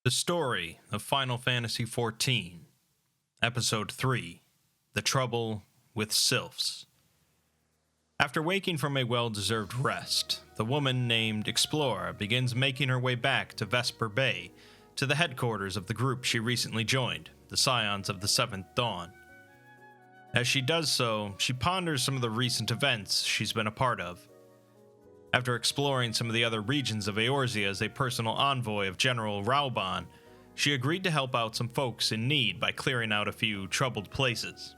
The story of Final Fantasy XIV, Episode 3, The Trouble with Sylphs. After waking from a well-deserved rest, the woman named Explora begins making her way back to Vesper Bay, to the headquarters of the group she recently joined, the Scions of the Seventh Dawn. As she does so, she ponders some of the recent events she's been a part of. After exploring some of the other regions of Eorzea as a personal envoy of General Raoban, she agreed to help out some folks in need by clearing out a few troubled places.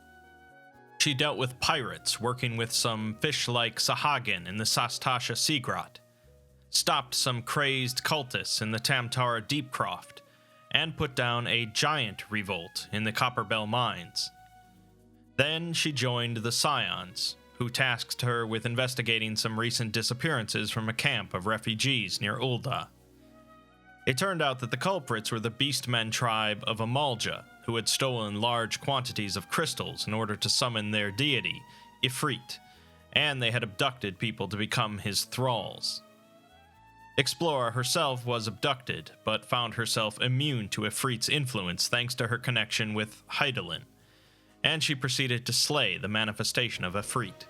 She dealt with pirates working with some fish-like Sahagin in the Sastasha Sea Grot, stopped some crazed cultists in the Tamtara Deepcroft, and put down a giant revolt in the Copperbell Mines. Then she joined the Scions, who tasked her with investigating some recent disappearances from a camp of refugees near Ul'dah. It turned out that the culprits were the Beastmen tribe of Amalja, who had stolen large quantities of crystals in order to summon their deity, Ifrit, and they had abducted people to become his thralls. Explora herself was abducted, but found herself immune to Ifrit's influence thanks to her connection with Hydaelyn, and she proceeded to slay the manifestation of Ifrit.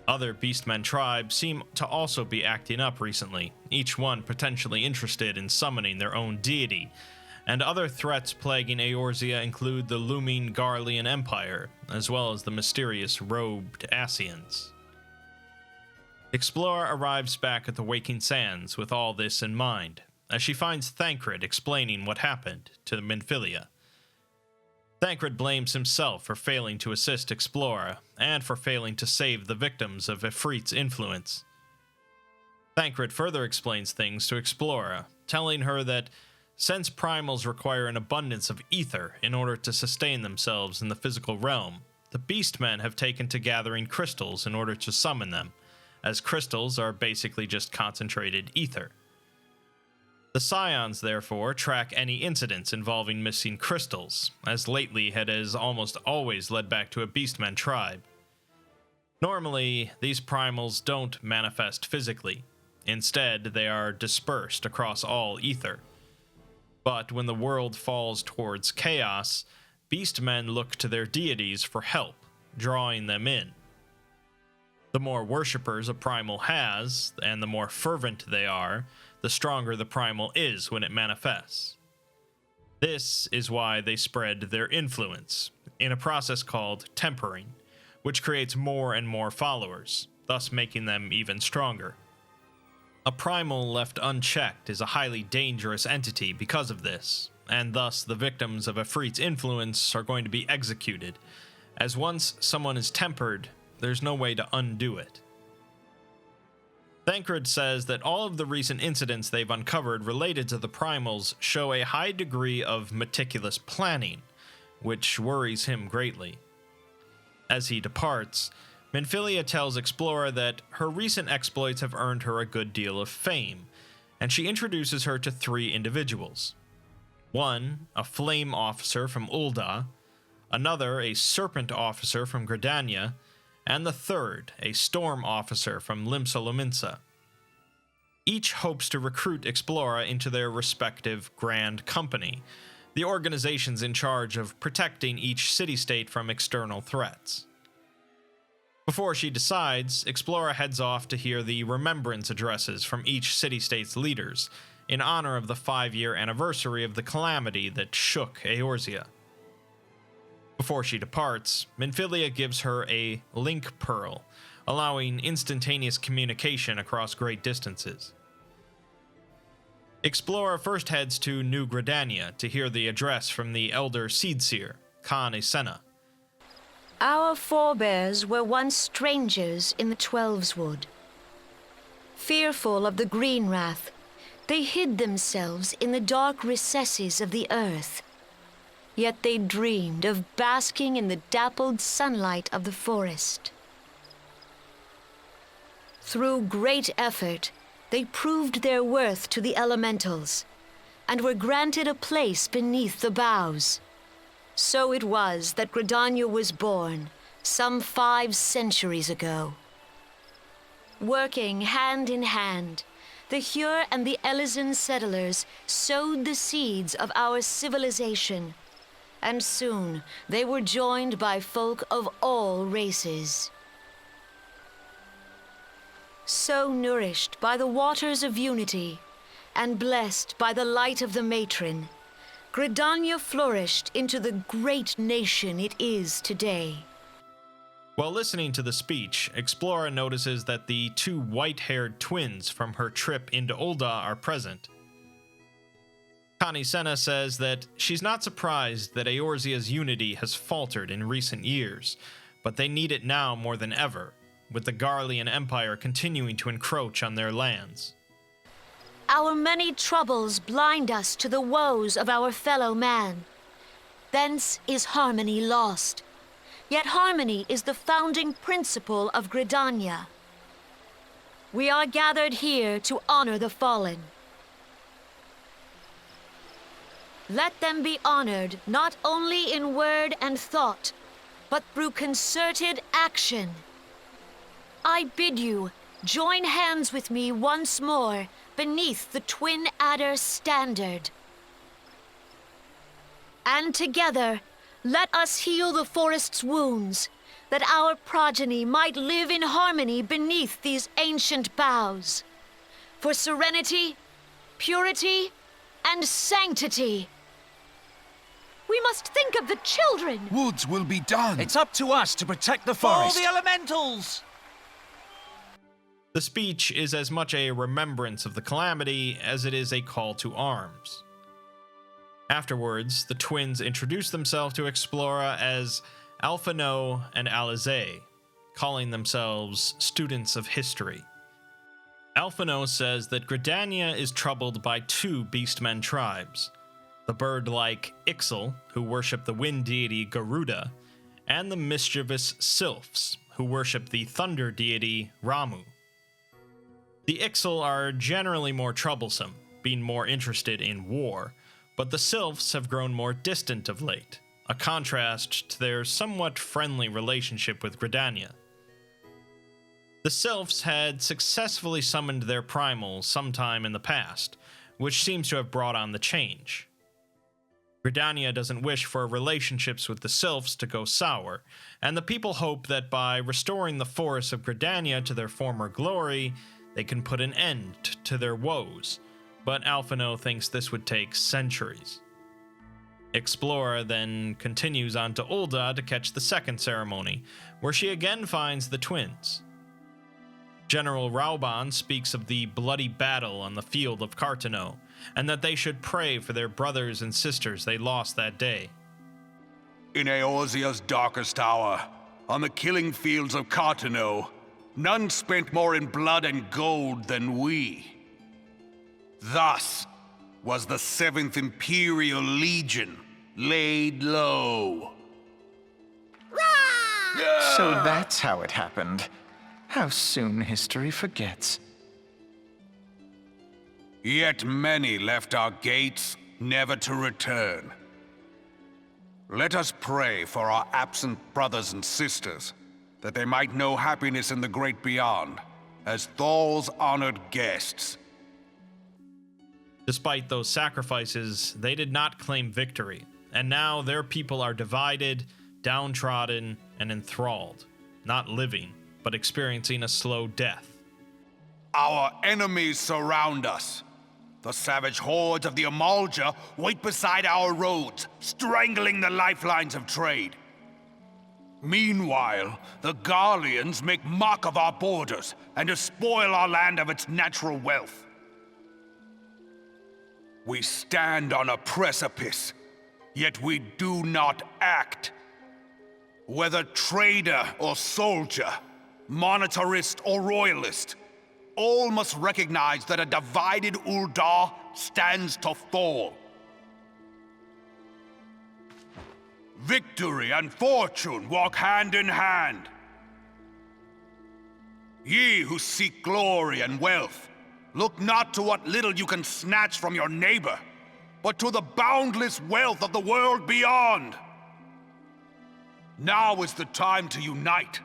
Other Beastmen tribes seem to also be acting up recently, each one potentially interested in summoning their own deity, and other threats plaguing Eorzea include the looming Garlean Empire, as well as the mysterious robed Ascians. Explora arrives back at the Waking Sands with all this in mind, as she finds Thancred explaining what happened to Minfilia. Thancred blames himself for failing to assist Explora, and for failing to save the victims of Ifrit's influence. Thancred further explains things to Explora, telling her that since primals require an abundance of ether in order to sustain themselves in the physical realm, the Beastmen have taken to gathering crystals in order to summon them, as crystals are basically just concentrated ether. The Scions, therefore, track any incidents involving missing crystals, as lately it has almost always led back to a Beastmen tribe. Normally, these primals don't manifest physically. Instead, they are dispersed across all ether. But when the world falls towards chaos, Beastmen look to their deities for help, drawing them in. The more worshippers a primal has, and the more fervent they are, the stronger the primal is when it manifests. This is why they spread their influence, in a process called tempering, which creates more and more followers, thus making them even stronger. A primal left unchecked is a highly dangerous entity because of this, and thus the victims of Ifrit's influence are going to be executed, as once someone is tempered, there's no way to undo it. Thancred says that all of the recent incidents they've uncovered related to the primals show a high degree of meticulous planning, which worries him greatly. As he departs, Minfilia tells Explora that her recent exploits have earned her a good deal of fame, and she introduces her to three individuals. One, a flame officer from Ul'dah, another, a serpent officer from Gridania, and the third, a storm officer from Limsa. Each hopes to recruit Explora into their respective Grand Company, the organizations in charge of protecting each city-state from external threats. Before she decides, Explora heads off to hear the remembrance addresses from each city-state's leaders, in honor of the 5-year anniversary of the calamity that shook Eorzea. Before she departs, Minfilia gives her a link pearl, allowing instantaneous communication across great distances. Explora first heads to New Gridania to hear the address from the elder Seedseer, Khan Esena. Our forebears were once strangers in the Twelveswood. Fearful of the green wrath, they hid themselves in the dark recesses of the earth. Yet they dreamed of basking in the dappled sunlight of the forest. Through great effort, they proved their worth to the elementals, and were granted a place beneath the boughs. So it was that Gridania was born, some 5 centuries ago. Working hand in hand, the Hyur and the Elysian settlers sowed the seeds of our civilization, and soon they were joined by folk of all races. So nourished by the waters of unity, and blessed by the light of the matron, Gridania flourished into the great nation it is today. While listening to the speech, Explora notices that the two white-haired twins from her trip into Ul'dah are present. Connie Senna says that she's not surprised that Eorzea's unity has faltered in recent years, but they need it now more than ever, with the Garlean Empire continuing to encroach on their lands. Our many troubles blind us to the woes of our fellow man. Thence is harmony lost. Yet harmony is the founding principle of Gridania. We are gathered here to honor the fallen. Let them be honored not only in word and thought, but through concerted action. I bid you join hands with me once more beneath the Twin Adder standard. And together, let us heal the forest's wounds, that our progeny might live in harmony beneath these ancient boughs. For serenity, purity, and sanctity. We must think of the children. Woods will be done. It's up to us to protect the For all forest. the elementals! The speech is as much a remembrance of the calamity as it is a call to arms. Afterwards, the twins introduce themselves to Explora as Alphino and Alizé, calling themselves students of history. Alphino says that Gridania is troubled by two beastmen tribes, the bird-like Ixal, who worship the wind deity Garuda, and the mischievous Sylphs, who worship the thunder deity Ramu. The Ixal are generally more troublesome, being more interested in war, but the Sylphs have grown more distant of late, a contrast to their somewhat friendly relationship with Gridania. The Sylphs had successfully summoned their primals sometime in the past, which seems to have brought on the change. Gridania doesn't wish for relationships with the Sylphs to go sour, and the people hope that by restoring the forests of Gridania to their former glory, they can put an end to their woes, but Alphino thinks this would take centuries. Explora then continues on to Ul'dah to catch the second ceremony, where she again finds the twins. General Rauban speaks of the bloody battle on the field of Cartano, and that they should pray for their brothers and sisters they lost that day. In Eorzea's darkest hour, on the killing fields of Cartano, none spent more in blood and gold than we. Thus was the 7th Imperial Legion laid low. So that's how it happened. How soon history forgets. Yet many left our gates, never to return. Let us pray for our absent brothers and sisters, that they might know happiness in the great beyond, as Thal's honored guests. Despite those sacrifices, they did not claim victory, and now their people are divided, downtrodden, and enthralled, not living, but experiencing a slow death. Our enemies surround us. The savage hordes of the Amalja wait beside our roads, strangling the lifelines of trade. Meanwhile, the Garleans make mock of our borders and despoil our land of its natural wealth. We stand on a precipice, yet we do not act. Whether trader or soldier, monetarist or royalist, all must recognize that a divided Ul'dah stands to fall. Victory and fortune walk hand in hand. Ye who seek glory and wealth, look not to what little you can snatch from your neighbor, but to the boundless wealth of the world beyond. Now is the time to unite.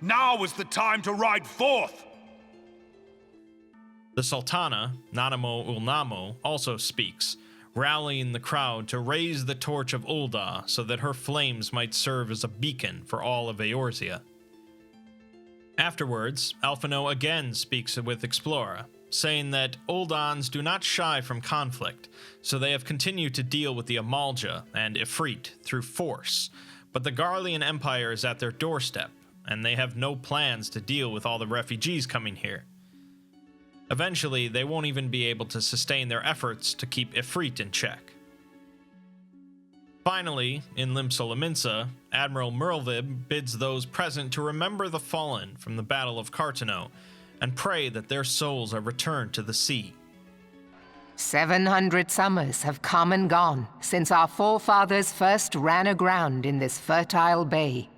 Now is the time to ride forth. The Sultana, Nanamo Ulnamo, also speaks, rallying the crowd to raise the torch of Ul'dah so that her flames might serve as a beacon for all of Eorzea. Afterwards, Alphinaud again speaks with Explora, saying that Uldans do not shy from conflict, so they have continued to deal with the Amalja and Ifrit through force, but the Garlean Empire is at their doorstep, and they have no plans to deal with all the refugees coming here. Eventually, they won't even be able to sustain their efforts to keep Ifrit in check. Finally, in Limsa, Admiral Merlvib bids those present to remember the fallen from the Battle of Carteneau and pray that their souls are returned to the sea. 700 summers have come and gone since our forefathers first ran aground in this fertile bay.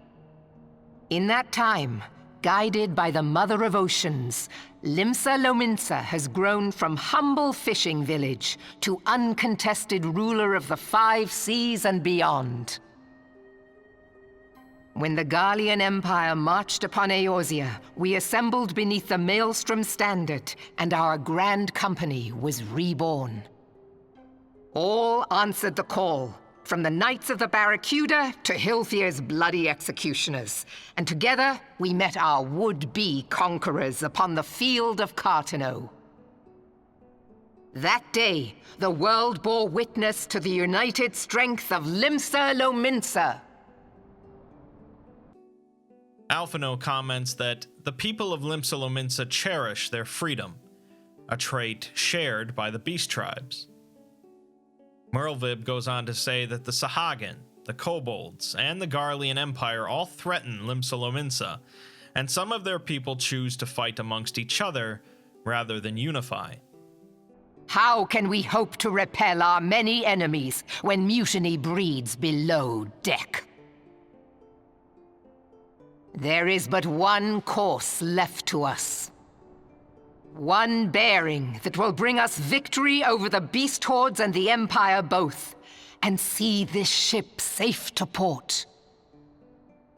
In that time, guided by the Mother of Oceans, Limsa has grown from humble fishing village to uncontested ruler of the 5 seas and beyond. When the Garlean Empire marched upon Eorzea, we assembled beneath the Maelstrom standard, and our grand company was reborn. All answered the call, from the Knights of the Barracuda to Hilthier's bloody executioners, and together we met our would-be conquerors upon the field of Carteneau. That day, the world bore witness to the united strength of Limsa. Alphinaud comments that the people of Limsa cherish their freedom, a trait shared by the beast tribes. Merlvib goes on to say that the Sahagin, the Kobolds, and the Garlean Empire all threaten Limsa, and some of their people choose to fight amongst each other rather than unify. How can we hope to repel our many enemies when mutiny breeds below deck? There is but one course left to us. One bearing that will bring us victory over the beast hordes and the Empire both, and see this ship safe to port.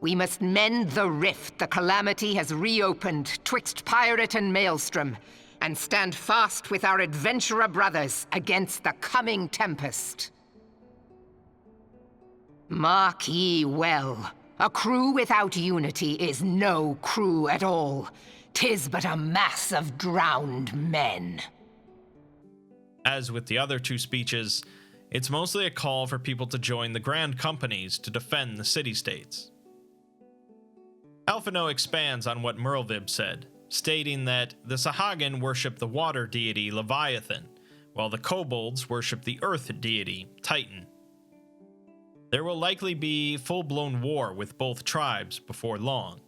We must mend the rift the Calamity has reopened twixt Pirate and Maelstrom, and stand fast with our adventurer brothers against the coming tempest. Mark ye well, a crew without unity is no crew at all. 'Tis but a mass of drowned men. As with the other 2 speeches, it's mostly a call for people to join the Grand Companies to defend the city-states. Alphinaud expands on what Merlvib said, stating that the Sahagin worship the water deity Leviathan, while the Kobolds worship the earth deity Titan. There will likely be full-blown war with both tribes before long.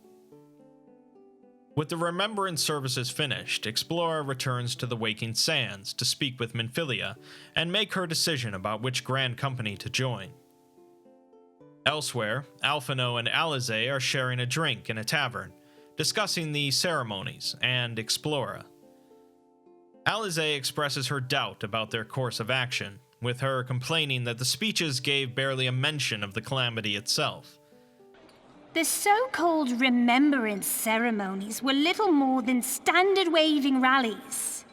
With the remembrance services finished, Explora returns to the Waking Sands to speak with Minfilia and make her decision about which Grand Company to join. Elsewhere, Alphinaud and Alize are sharing a drink in a tavern, discussing the ceremonies and Explora. Alize expresses her doubt about their course of action, with her complaining that the speeches gave barely a mention of the calamity itself. The so-called remembrance ceremonies were little more than standard waving rallies.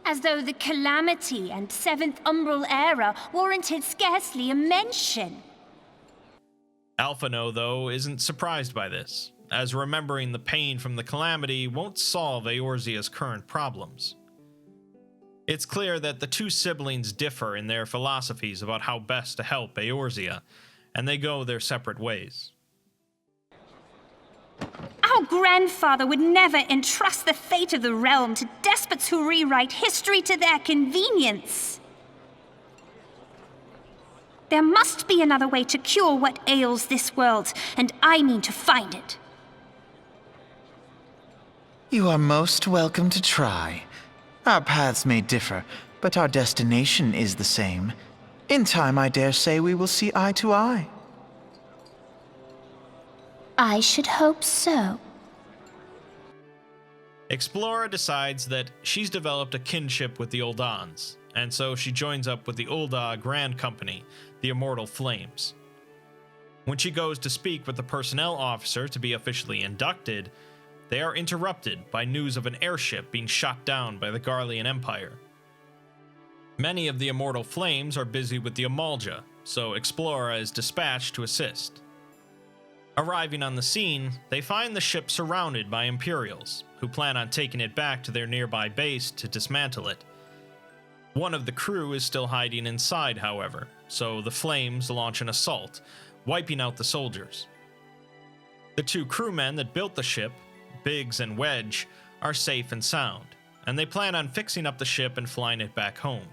As though the Calamity and 7th Umbral Era warranted scarcely a mention. Alphinaud, though, isn't surprised by this, as remembering the pain from the Calamity won't solve Eorzea's current problems. It's clear that the 2 siblings differ in their philosophies about how best to help Eorzea, and they go their separate ways. Our grandfather would never entrust the fate of the realm to despots who rewrite history to their convenience. There must be another way to cure what ails this world, and I mean to find it. You are most welcome to try. Our paths may differ, but our destination is the same. In time, I dare say we will see eye to eye. I should hope so. Explora decides that she's developed a kinship with the Uldans, and so she joins up with the Ul'dah Grand Company, the Immortal Flames. When she goes to speak with the personnel officer to be officially inducted, they are interrupted by news of an airship being shot down by the Garlean Empire. Many of the immortal flames are busy with the Amalja, so Explora is dispatched to assist. Arriving on the scene, they find the ship surrounded by Imperials, who plan on taking it back to their nearby base to dismantle it. One of the crew is still hiding inside, however, so the flames launch an assault, wiping out the soldiers. The two crewmen that built the ship, Biggs and Wedge, are safe and sound, and they plan on fixing up the ship and flying it back home.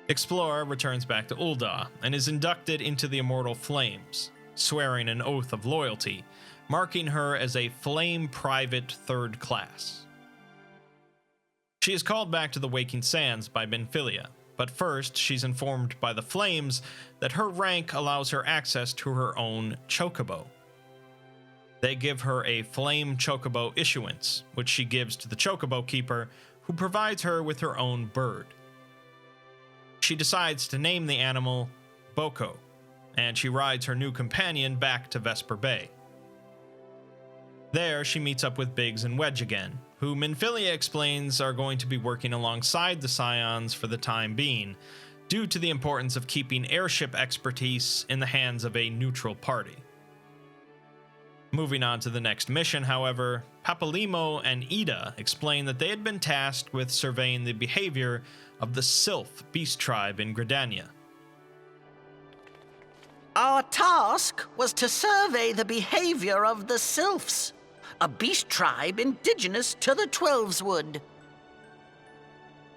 Explorer returns back to Ul'dah and is inducted into the Immortal Flames, swearing an oath of loyalty, marking her as a Flame Private Third Class. She is called back to the Waking Sands by Benfilia, but first she's informed by the Flames that her rank allows her access to her own chocobo. They give her a Flame Chocobo issuance, which she gives to the Chocobo Keeper, who provides her with her own bird. She decides to name the animal Boko, and she rides her new companion back to Vesper Bay. There, she meets up with Biggs and Wedge again, who Minfilia explains are going to be working alongside the Scions for the time being, due to the importance of keeping airship expertise in the hands of a neutral party. Moving on to the next mission, however, Papalymo and Ida explain that they had been tasked with surveying the behavior of the Sylph beast tribe in Gridania. Our task was to survey the behavior of the Sylphs, a beast tribe indigenous to the Twelveswood.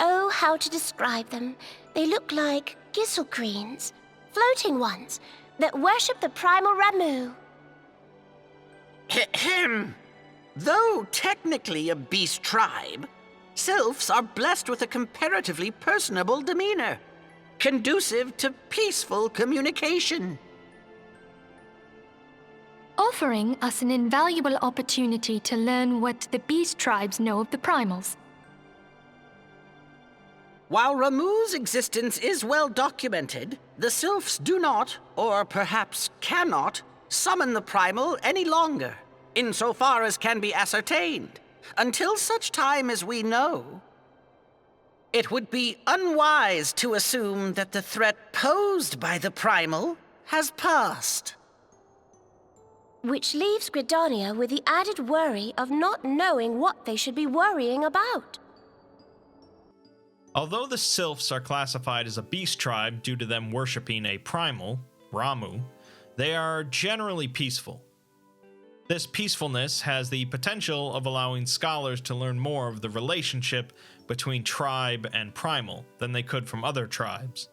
Oh, how to describe them. They look like gisselcreens, floating ones, that worship the primal Ramu. Ahem. Though technically a beast tribe, Sylphs are blessed with a comparatively personable demeanor, conducive to peaceful communication. Offering us an invaluable opportunity to learn what the beast tribes know of the primals. While Ramu's existence is well documented, the Sylphs do not, or perhaps cannot, summon the primal any longer, insofar as can be ascertained, until such time as we know. It would be unwise to assume that the threat posed by the primal has passed. Which leaves Gridania with the added worry of not knowing what they should be worrying about. Although the Sylphs are classified as a beast tribe due to them worshipping a primal, Ramu, they are generally peaceful. This peacefulness has the potential of allowing scholars to learn more of the relationship between tribe and primal than they could from other tribes.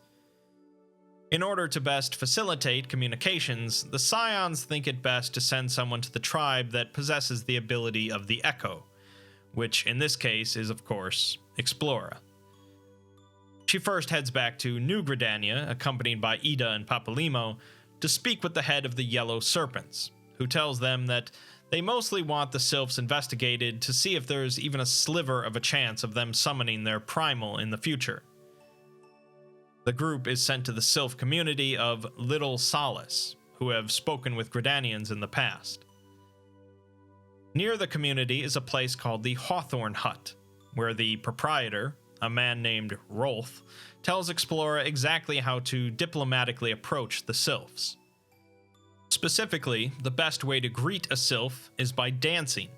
In order to best facilitate communications, the Scions think it best to send someone to the tribe that possesses the ability of the Echo, which in this case is, of course, Explora. She first heads back to New Gridania, accompanied by Ida and Papalymo, to speak with the head of the Yellow Serpents, who tells them that they mostly want the Sylphs investigated to see if there's even a sliver of a chance of them summoning their primal in the future. The group is sent to the Sylph community of Little Solace, who have spoken with Gridanians in the past. Near the community is a place called the Hawthorne Hut, where the proprietor, a man named Rolf, tells Explora exactly how to diplomatically approach the Sylphs. Specifically, the best way to greet a Sylph is by dancing,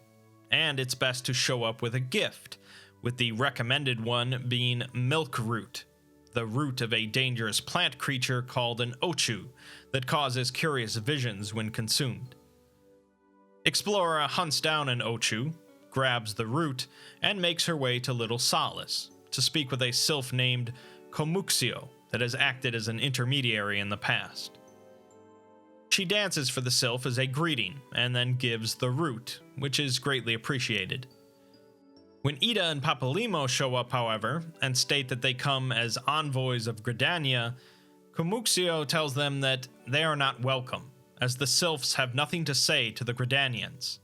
and it's best to show up with a gift, with the recommended one being milk root, the root of a dangerous plant creature called an ochu that causes curious visions when consumed. Explora hunts down an ochu, grabs the root, and makes her way to Little Solace to speak with a Sylph named Komuxio that has acted as an intermediary in the past. She dances for the Sylph as a greeting, and then gives the root, which is greatly appreciated. When Ida and Papalymo show up, however, and state that they come as envoys of Gridania, Komuxio tells them that they are not welcome, as the Sylphs have nothing to say to the Gridanians.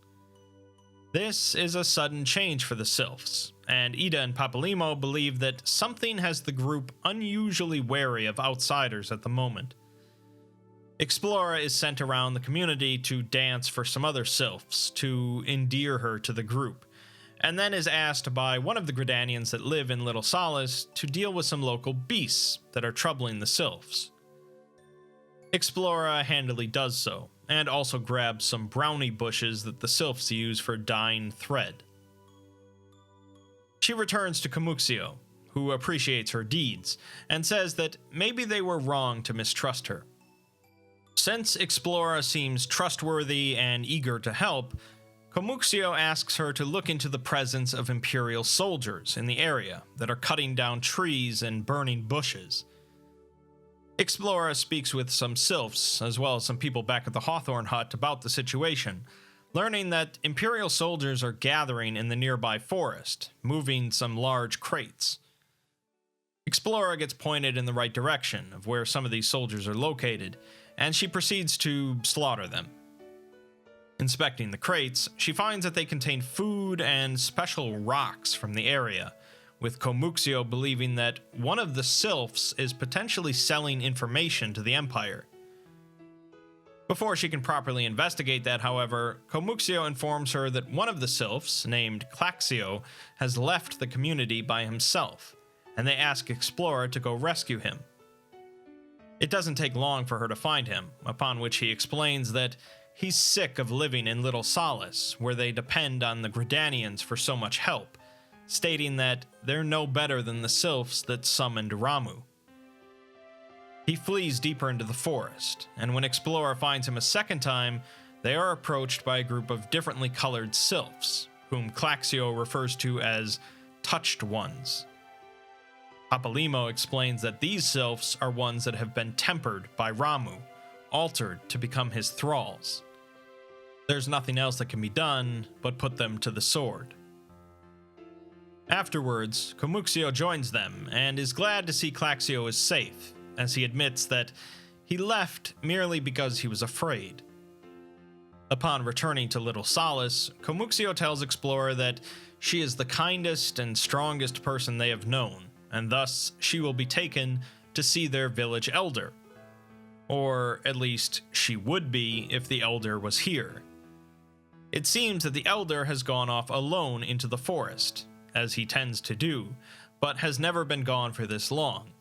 This is a sudden change for the Sylphs, and Ida and Papalymo believe that something has the group unusually wary of outsiders at the moment. Explora is sent around the community to dance for some other Sylphs to endear her to the group, and then is asked by one of the Gridanians that live in Little Solace to deal with some local beasts that are troubling the Sylphs. Explora handily does so, and also grabs some brownie bushes that the Sylphs use for dyeing thread. She returns to Camuxio, who appreciates her deeds, and says that maybe they were wrong to mistrust her. Since Explora seems trustworthy and eager to help, Camuxio asks her to look into the presence of Imperial soldiers in the area that are cutting down trees and burning bushes. Explora speaks with some Sylphs, as well as some people back at the Hawthorne Hut about the situation, learning that Imperial soldiers are gathering in the nearby forest, moving some large crates. Explora gets pointed in the right direction of where some of these soldiers are located, and she proceeds to slaughter them. Inspecting the crates, she finds that they contain food and special rocks from the area, with Camuxio believing that one of the Sylphs is potentially selling information to the Empire. Before she can properly investigate that, however, Camuxio informs her that one of the Sylphs, named Claxio, has left the community by himself, and they ask Explora to go rescue him. It doesn't take long for her to find him, upon which he explains that he's sick of living in Little Solace, where they depend on the Gridanians for so much help, stating that they're no better than the Sylphs that summoned Ramu. He flees deeper into the forest, and when Explora finds him a second time, they are approached by a group of differently colored Sylphs, whom Claxio refers to as touched ones. Papalimo explains that these Sylphs are ones that have been tempered by Ramu, altered to become his thralls. There's nothing else that can be done but put them to the sword. Afterwards, Camuxio joins them and is glad to see Claxio is safe, as he admits that he left merely because he was afraid. Upon returning to Little Solace, Camuxio tells Explora that she is the kindest and strongest person they have known, and thus she will be taken to see their village elder. Or at least she would be if the elder was here. It seems that the elder has gone off alone into the forest, as he tends to do, but has never been gone for this long.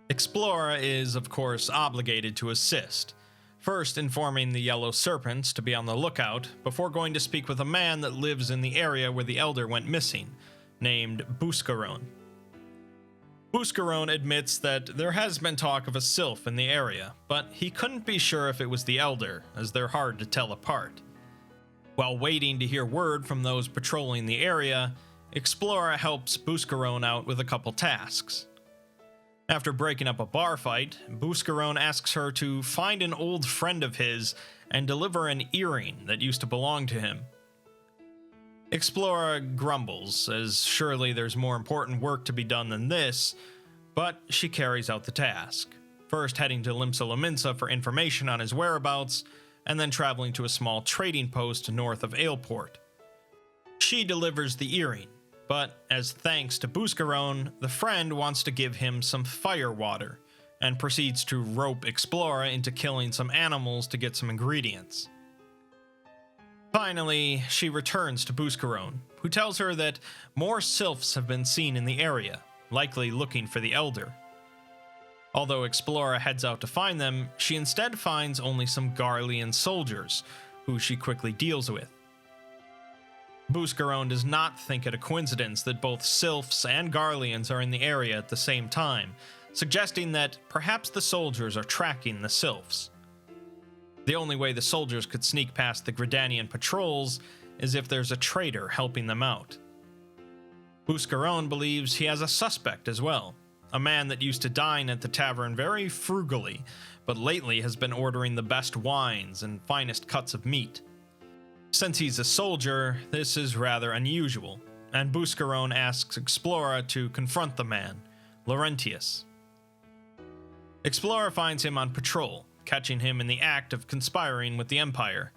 Explora is, of course, obligated to assist, first informing the Yellow Serpents to be on the lookout before going to speak with a man that lives in the area where the elder went missing, named Buscaron. Buscaron admits that there has been talk of a Sylph in the area, but he couldn't be sure if it was the elder, as they're hard to tell apart. While waiting to hear word from those patrolling the area, Explora helps Buscaron out with a couple tasks. After breaking up a bar fight, Buscaron asks her to find an old friend of his and deliver an earring that used to belong to him. Explora grumbles, as surely there's more important work to be done than this, but she carries out the task, first heading to Limsa for information on his whereabouts, and then traveling to a small trading post north of Aleport. She delivers the earring, but as thanks to Buscaron, the friend wants to give him some fire water, and proceeds to rope Explora into killing some animals to get some ingredients. Finally, she returns to Buscaron, who tells her that more Sylphs have been seen in the area, likely looking for the elder. Although Explora heads out to find them, she instead finds only some Garlean soldiers, who she quickly deals with. Buscaron does not think it a coincidence that both Sylphs and Garleans are in the area at the same time, suggesting that perhaps the soldiers are tracking the Sylphs. The only way the soldiers could sneak past the Gridanian patrols is if there's a traitor helping them out. Buscaron believes he has a suspect as well, a man that used to dine at the tavern very frugally, but lately has been ordering the best wines and finest cuts of meat. Since he's a soldier, this is rather unusual, and Buscaron asks Explora to confront the man, Laurentius. Explora finds him on patrol, catching him in the act of conspiring with the Empire.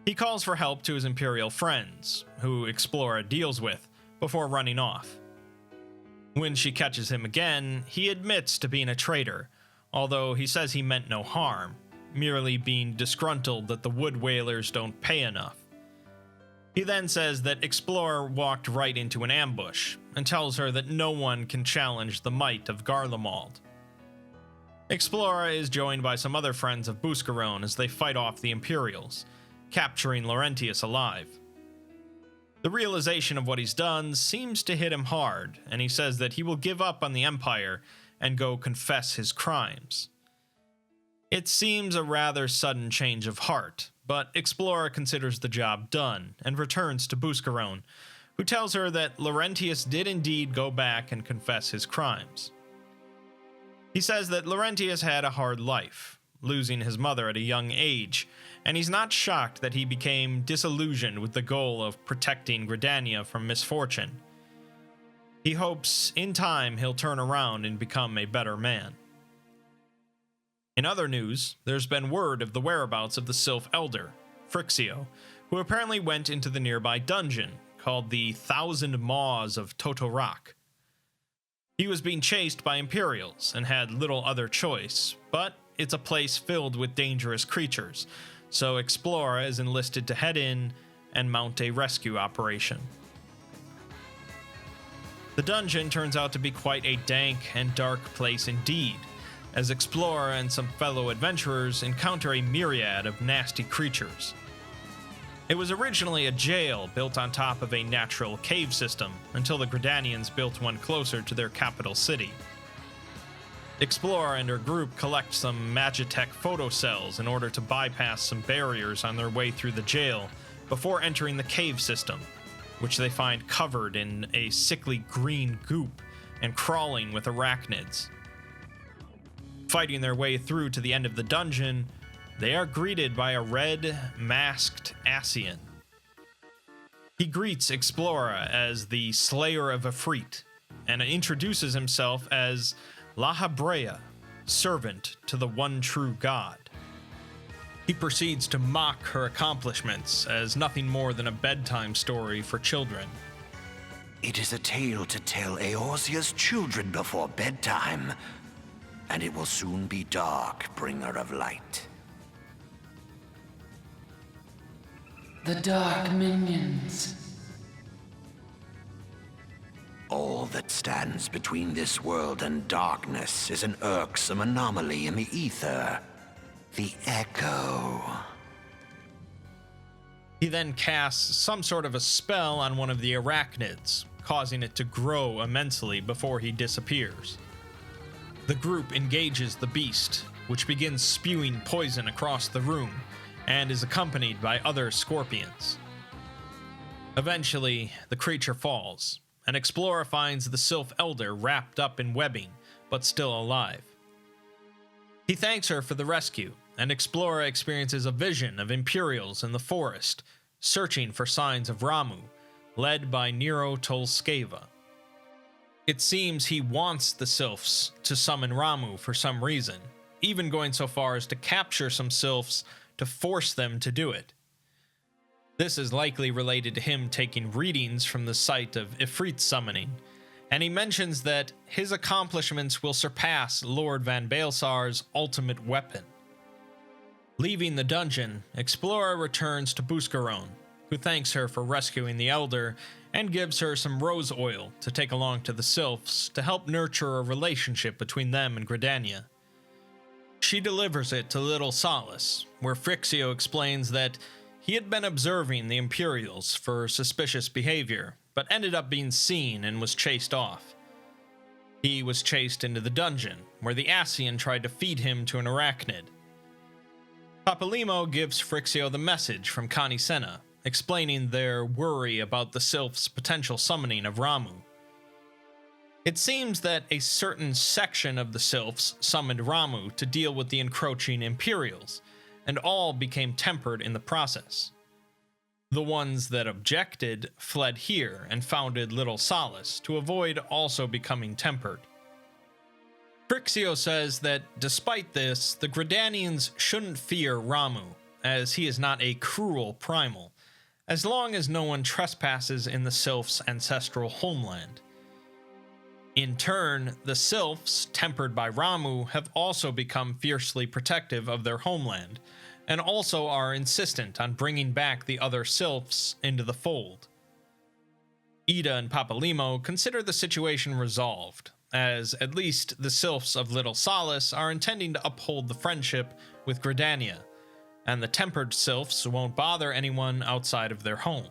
He calls for help to his Imperial friends, who Explora deals with, before running off. When she catches him again, he admits to being a traitor, although he says he meant no harm, merely being disgruntled that the wood whalers don't pay enough. He then says that Explorer walked right into an ambush, and tells her that no one can challenge the might of Garlemald. Explorer is joined by some other friends of Buscarone as they fight off the Imperials, capturing Laurentius alive. The realization of what he's done seems to hit him hard, and he says that he will give up on the Empire and go confess his crimes. It seems a rather sudden change of heart, but Explorer considers the job done and returns to Buscarone, who tells her that Laurentius did indeed go back and confess his crimes. He says that Laurentius had a hard life, losing his mother at a young age, and he's not shocked that he became disillusioned with the goal of protecting Gridania from misfortune. He hopes in time he'll turn around and become a better man. In other news, there's been word of the whereabouts of the Sylph Elder, Phrixio, who apparently went into the nearby dungeon, called the 1,000 Maws of Totorak. He was being chased by Imperials and had little other choice, but it's a place filled with dangerous creatures, so Explorer is enlisted to head in and mount a rescue operation. The dungeon turns out to be quite a dank and dark place indeed, as Explorer and some fellow adventurers encounter a myriad of nasty creatures. It was originally a jail built on top of a natural cave system, until the Gridanians built one closer to their capital city. Explorer and her group collect some Magitech photocells in order to bypass some barriers on their way through the jail before entering the cave system, which they find covered in a sickly green goop and crawling with arachnids. Fighting their way through to the end of the dungeon, they are greeted by a red, masked Ascian. He greets Explorer as the Slayer of Ifrit, and introduces himself as La Habrea, servant to the one true God. He proceeds to mock her accomplishments as nothing more than a bedtime story for children. It is a tale to tell Eorzea's children before bedtime, and it will soon be dark, bringer of light. The Dark Minions. All that stands between this world and darkness is an irksome anomaly in the ether. The Echo. He then casts some sort of a spell on one of the arachnids, causing it to grow immensely before he disappears. The group engages the beast, which begins spewing poison across the room, and is accompanied by other scorpions. Eventually, the creature falls, and Explorer finds the Sylph Elder wrapped up in webbing, but still alive. He thanks her for the rescue, and Explorer experiences a vision of Imperials in the forest, searching for signs of Ramu, led by Nero Tolskeva. It seems he wants the Sylphs to summon Ramu for some reason, even going so far as to capture some Sylphs to force them to do it. This is likely related to him taking readings from the site of Ifrit's summoning, and he mentions that his accomplishments will surpass Lord Van Baelsar's ultimate weapon. Leaving the dungeon, Explorer returns to Buscarone, who thanks her for rescuing the Elder and gives her some rose oil to take along to the Sylphs to help nurture a relationship between them and Gridania. She delivers it to Little Solace, where Phrixio explains that he had been observing the Imperials for suspicious behavior, but ended up being seen and was chased off. He was chased into the dungeon, where the Ascian tried to feed him to an arachnid. Papalymo gives Phrixio the message from Connie Senna, explaining their worry about the Sylph's potential summoning of Ramu. It seems that a certain section of the Sylphs summoned Ramu to deal with the encroaching Imperials, and all became tempered in the process. The ones that objected fled here and founded Little Solace to avoid also becoming tempered. Phrixio says that despite this, the Gridanians shouldn't fear Ramu, as he is not a cruel primal, as long as no one trespasses in the Sylphs' ancestral homeland. In turn, the Sylphs, tempered by Ramu, have also become fiercely protective of their homeland, and also are insistent on bringing back the other Sylphs into the fold. Ida and Papalimo consider the situation resolved, as at least the Sylphs of Little Solace are intending to uphold the friendship with Gridania, and the tempered Sylphs won't bother anyone outside of their home.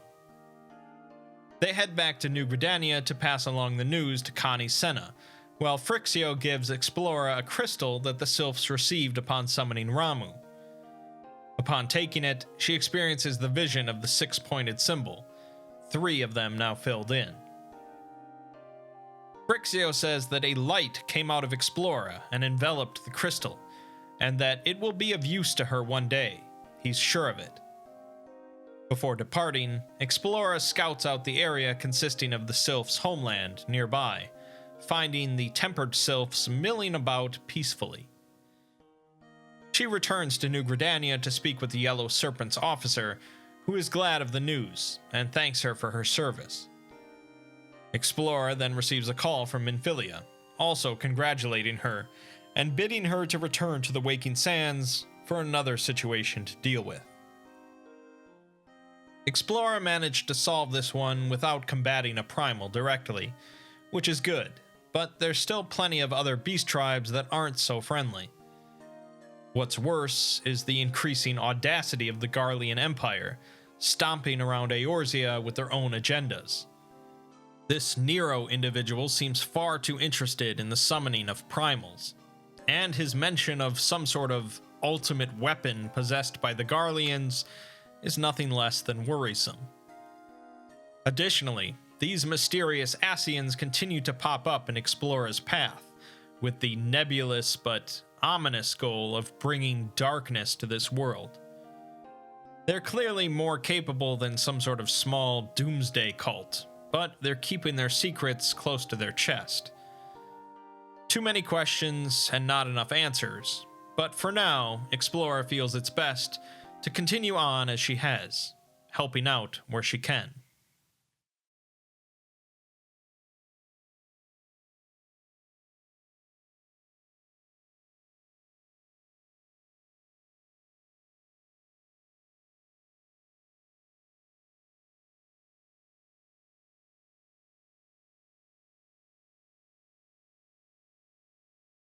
They head back to New Gridania to pass along the news to Connie Senna, while Phrixio gives Explora a crystal that the Sylphs received upon summoning Ramu. Upon taking it, she experiences the vision of the six-pointed symbol, 3 of them now filled in. Phrixio says that a light came out of Explora and enveloped the crystal, and that it will be of use to her one day. He's sure of it. Before departing, Explora scouts out the area consisting of the Sylphs' homeland nearby, finding the tempered Sylphs milling about peacefully. She returns to New Gridania to speak with the Yellow Serpent's officer, who is glad of the news and thanks her for her service. Explora then receives a call from Minfilia, also congratulating her and bidding her to return to the Waking Sands for another situation to deal with. Explora managed to solve this one without combating a primal directly, which is good, but there's still plenty of other beast tribes that aren't so friendly. What's worse is the increasing audacity of the Garlean Empire, stomping around Eorzea with their own agendas. This Nero individual seems far too interested in the summoning of primals, and his mention of some sort of ultimate weapon possessed by the Garleans is nothing less than worrisome. Additionally, these mysterious Ascians continue to pop up in Explora's path, with the nebulous but ominous goal of bringing darkness to this world. They're clearly more capable than some sort of small doomsday cult, but they're keeping their secrets close to their chest. Too many questions and not enough answers, but for now, Explora feels it's best to continue on as she has, helping out where she can.